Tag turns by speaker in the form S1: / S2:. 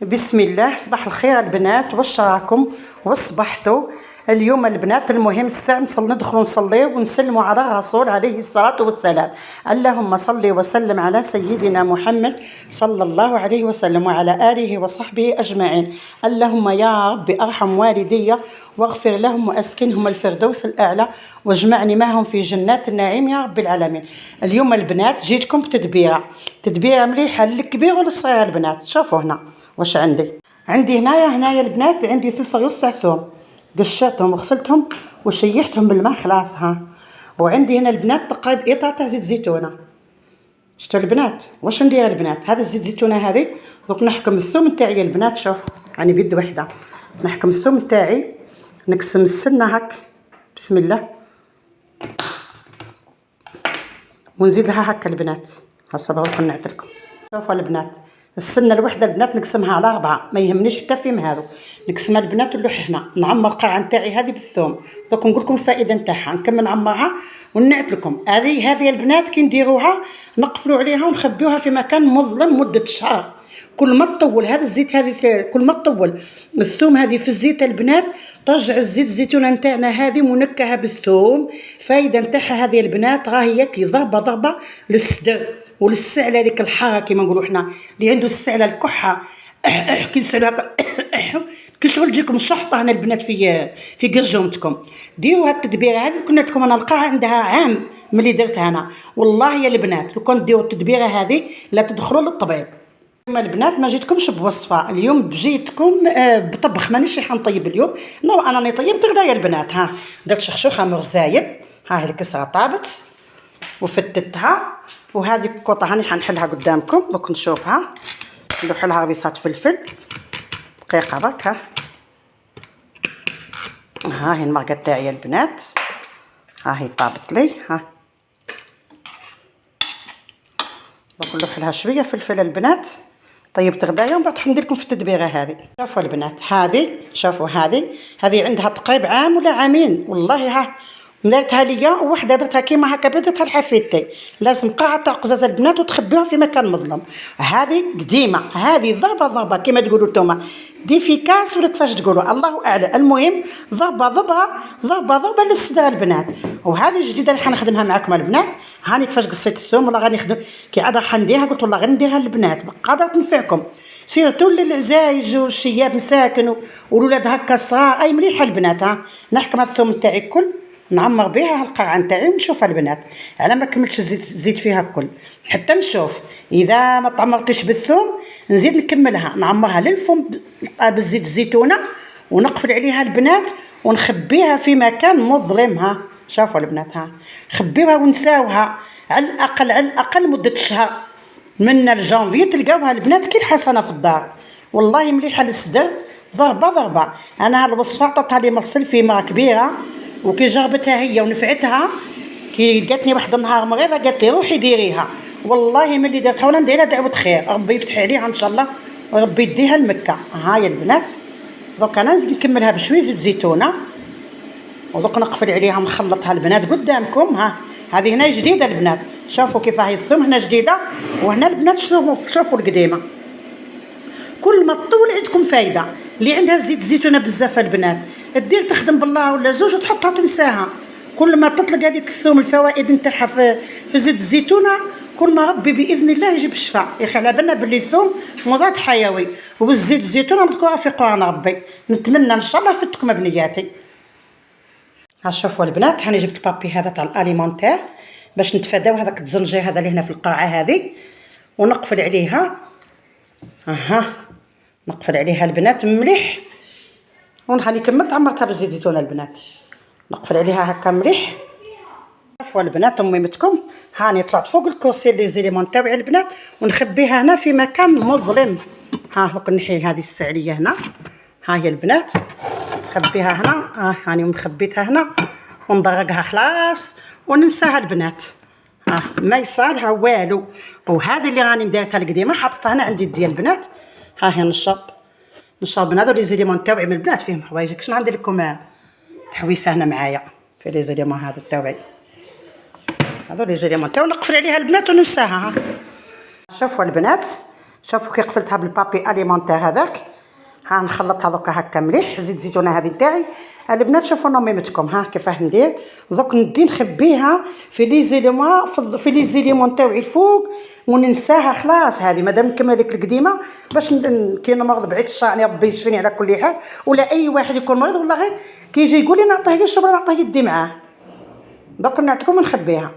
S1: بسم الله. صباح الخير البنات، واش راكم؟ وصبحتوا؟ اليوم البنات المهم الساعة ندخلوا نصلي ونسلموا على الرسول عليه الصلاة والسلام. اللهم صل وسلم على سيدنا محمد صلى الله عليه وسلم وعلى آله وصحبه أجمعين. اللهم يا رب ارحم والدي واغفر لهم وأسكنهم الفردوس الأعلى واجمعني معهم في جنات النعيم يا رب العالمين. اليوم البنات جيتكم بتدبيرة مليحة للكبير وللصغير. البنات شوفوا هنا واش عندي هنايا البنات، عندي 3 رص ثوم قشرتهم وغسلتهم وشيحتهم بالماء خلاص ها. وعندي هنا البنات تقريبا تاع زيت زيتونه. شفتوا البنات واش ندير البنات؟ هذا الزيت زيتونه هذه دوك نحكم الثوم تاعي البنات. شوف راني بيد وحده نحكم الثوم تاعي، نقسم السنه هك بسم الله ونزيد لها هكا البنات. هصبروا نعطيكم. شوفوا البنات السنه الوحده البنات نقسمها على 4، ما يهمنيش حتى فيهم هذو، نقسمها البنات نلوح هنا نعمر القاعه نتاعي هذه بالثوم. دوك نقول لكم الفائده نتاعها، نكمل نعمرها ونعت لكم. هذه البنات كي نديروها نقفلوا عليها ونخبيوها في مكان مظلم مده شهر. كل ما تطول هذا الزيت هذه، كل ما تطول الثوم هذه في الزيت البنات ترجع الزيت الزيتونه نتاعنا هذه منكهه بالثوم. فايده نتاعها هذه البنات راهي كي ضربه للصدر وللسعله هذيك الحاره كيما نقولوا حنا، اللي عنده السعله الكحه كي نسالوا هكا كي شغل تجيكم الشحطه هنا البنات في قرجومتكم. ديروا هاد التدبيره هذه. كنا لكم انا نلقاها عندها عام ملي درتها انا والله يا البنات. لو كنت ديروا التدبيره هذه لا تدخلوا للطبيب. اليوم البنات ما جيتكمش بوصفه، اليوم جيتكم بطبخ. مانيش راح نطيب اليوم، نو انا طيبت غدا يا البنات. ها درت شخشوخه مرزايب، ها هي الكسره طابت وفتتها، وهذه الكوطه هاني حنحلها قدامكم دوك نشوفها. ندوح لها ربيصات فلفل دقيقه برك. ها هي المرقه تاعي البنات، ها هي طابت لي. ها دوك نلوح لها شويه فلفل البنات. طيبت غدايا ومن بعد ندير لكم في التدبيره هذه. شوفوا البنات هذه، شوفوا هذه عندها تقريبا عام ولا عامين والله. ها درتها ليا وحده درتها كيما هكا بدتها لحفيدتي. لازم قاعه تاع قزاز البنات وتخبيوها في مكان مظلم. هذه قديمه، هذه ضربه كيما تقولوا نتوما ديفيكاس ولا كيفاش تقولوا الله اعلم. المهم ضربه للصدر البنات. وهذه جديده اللي حنخدمها معكم البنات. هاني كيفاش قصيت الثوم والله غادي نخدم كي عاد حنديرها. قلت والله غير نديرها للبنات قادره تنفعكم سيرتو للعزايج والشياب مساكن والولاد هكا صغار. اي مليحه البنات. ها نحكم الثوم تاعي كل نعمر بها القاعه نتاعي ونشوف البنات على ما كملتش الزيت فيها كل حتى نشوف. اذا ما طمرتش بالثوم نزيد نكملها نعمرها للفم بالزيت الزيتونه ونقفل عليها البنات ونخبيها في مكان مظلم. ها شافوا البنات، ها خبيوها ونساوها على الاقل مده شهر من الجانفي تلقاوها البنات كي الحسنه في الدار. والله مليحه للصدر ضربه. انا هالوصفه عطاتها لي مرسل في مرة كبيره وكي جربتها هي ونفعتها. كي لقاتني واحد النهار مريضه قالت لي روحي ديريها. والله ملي درتها وانا نديرها دعوه خير، ربي يفتح عليها ان شاء الله وربي يديها لمكه. ها يا البنات دوك انا نزيد نكملها بشويه زيت زيتونه ودوك نقفل عليها ونخلطها البنات قدامكم. ها هذه هنا جديده البنات. شوفوا كيف هاي الثوم هنا جديده وهنا البنات شوفوا القديمه. كل ما تطول عندكم فايده. اللي عندها زيت زيتونه بزاف البنات دير تخدم بالله ولا زوج وتحطها تنساها. كل ما تطلق هذيك الثوم الفوائد نتاعها في زيت الزيتونه كل ما ربي باذن الله يجيب الشفاء. يا اخي على بالنا باللي الثوم مضاد حيوي والزيت الزيتونه نذكرها في قران ربي. نتمنى ان شاء الله فتكم بنياتي. ها شوفوا البنات هاني جبت البابي هذا تاع الاليمونتير باش نتفاداو هذاك الزنجير هذا اللي هنا في القاعه هذه ونقفل عليها. اها نقفل عليها البنات مليح ونخلي كملت عمرتها بالزيت زيتونه البنات. نقفل عليها هكا مليح. شوفوا البنات ميمتكم هاني طلعت فوق الكرسي لي زيليمون تاعي البنات ونخبيها هنا في مكان مظلم. ها دوك نحي هذه السعليه هنا. ها هي البنات نخبيها هنا. هاني مخبيتها هنا وندرقها خلاص وننساها البنات. ها ما يصالها والو. وهذه اللي راني دايرتها القديمه حطيتها هنا عندي ديال البنات. ها هي نشرب من هذو لي زيليمون تاوعي من البنات فيهم حوايجك. شنو ندير لكم تحويسه هنا معايا في لي زيليمون هذا تاوعي. هذو لي زيليمون تاو نقفل عليها البنات وننساها. شوفوا البنات شوفوا كي قفلتها بالبابي اليمونتير هذاك. ها نخلطها دوكا هكا مليح. زيت الزيتونه هذه نتاعي البنات. شوفوا انا ميمتكم ها كيفاه ندير. دوك ندي نخبيها في لي زيليمون في لي زيليمون تاوعي الفوق وننساها خلاص. هذه مادام نكمل هذيك القديمه باش كي مرض بعيد الشر يعني ربي يشفيني على كل حال، ولا اي واحد يكون مريض ولا غير كيجي يقول لي نعطيه الشبره نعطيه يدي معاه. دوك نعطيكم نخبيها.